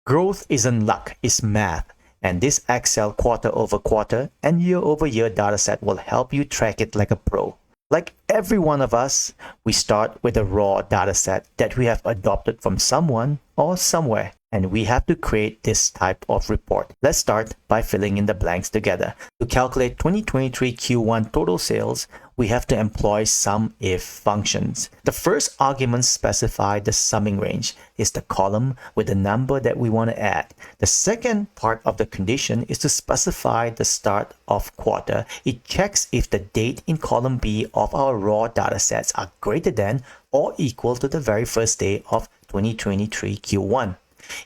Growth isn't luck, it's math. And this Excel quarter over quarter and year over year dataset will help you track it like a pro. Like every one of us, we start with a raw dataset that we have adopted from someone or somewhere, and we have to create this type of report. Let's start by filling in the blanks together. To calculate 2023 Q1 total sales, we have to employ SUMIF functions. The first argument specifies the summing range, is the column with the number that we want to add. The second part of the condition is to specify the start of quarter. It checks if the date in column B of our raw datasets are greater than or equal to the very first day of 2023 Q1.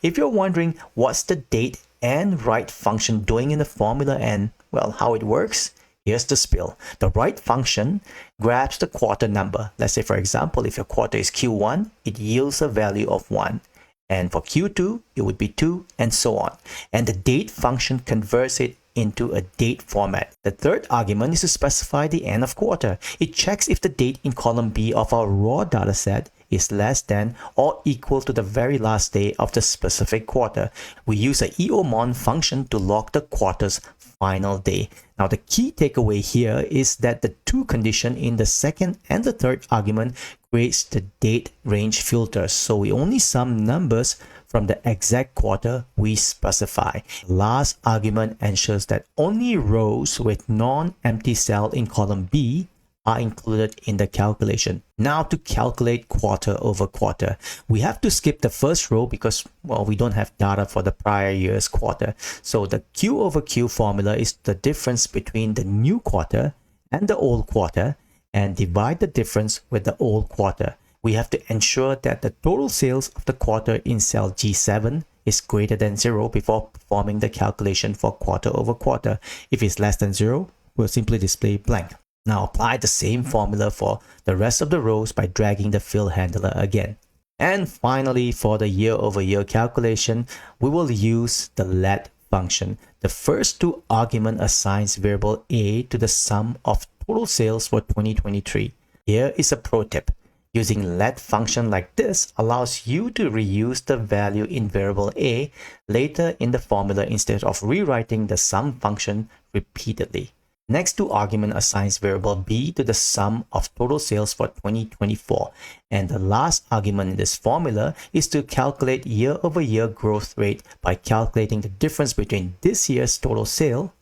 If you're wondering what's the date and write function doing in the formula and, well, how it works, here's the spill. The write function grabs the quarter number. Let's say, for example, if your quarter is Q1, it yields a value of 1. And for Q2, it would be 2, and so on. And the date function converts it into a date format. The third argument is to specify the end of quarter. It checks if the date in column B of our raw dataset is less than or equal to the very last day of the specific quarter. We use a EOMON function to log the quarter's final day. Now, the key takeaway here is that the two condition in the second and the third argument creates the date range filter. So we only sum numbers from the exact quarter we specify. The last argument ensures that only rows with non-empty cell in column B are included in the calculation. Now, to calculate quarter over quarter, we have to skip the first row because, well, we don't have data for the prior year's quarter. So the Q over Q formula is the difference between the new quarter and the old quarter, and divide the difference with the old quarter. We have to ensure that the total sales of the quarter in cell G7 is greater than 0 before performing the calculation for quarter over quarter. If it's less than 0, we'll simply display blank. Now apply the same formula for the rest of the rows by dragging the fill handler again. And finally, for the year over year calculation, we will use the let function. The first two argument assigns variable A to the sum of total sales for 2023. Here is a pro tip. Using let function like this allows you to reuse the value in variable A later in the formula instead of rewriting the sum function repeatedly. Next two argument assigns variable B to the sum of total sales for 2024. And the last argument in this formula is to calculate year over year growth rate by calculating the difference between this year's total sale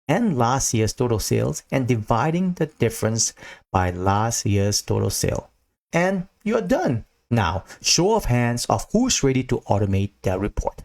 and last year's total sales and dividing the difference by last year's total sale. And you're done. Now, show of hands of who's ready to automate their report.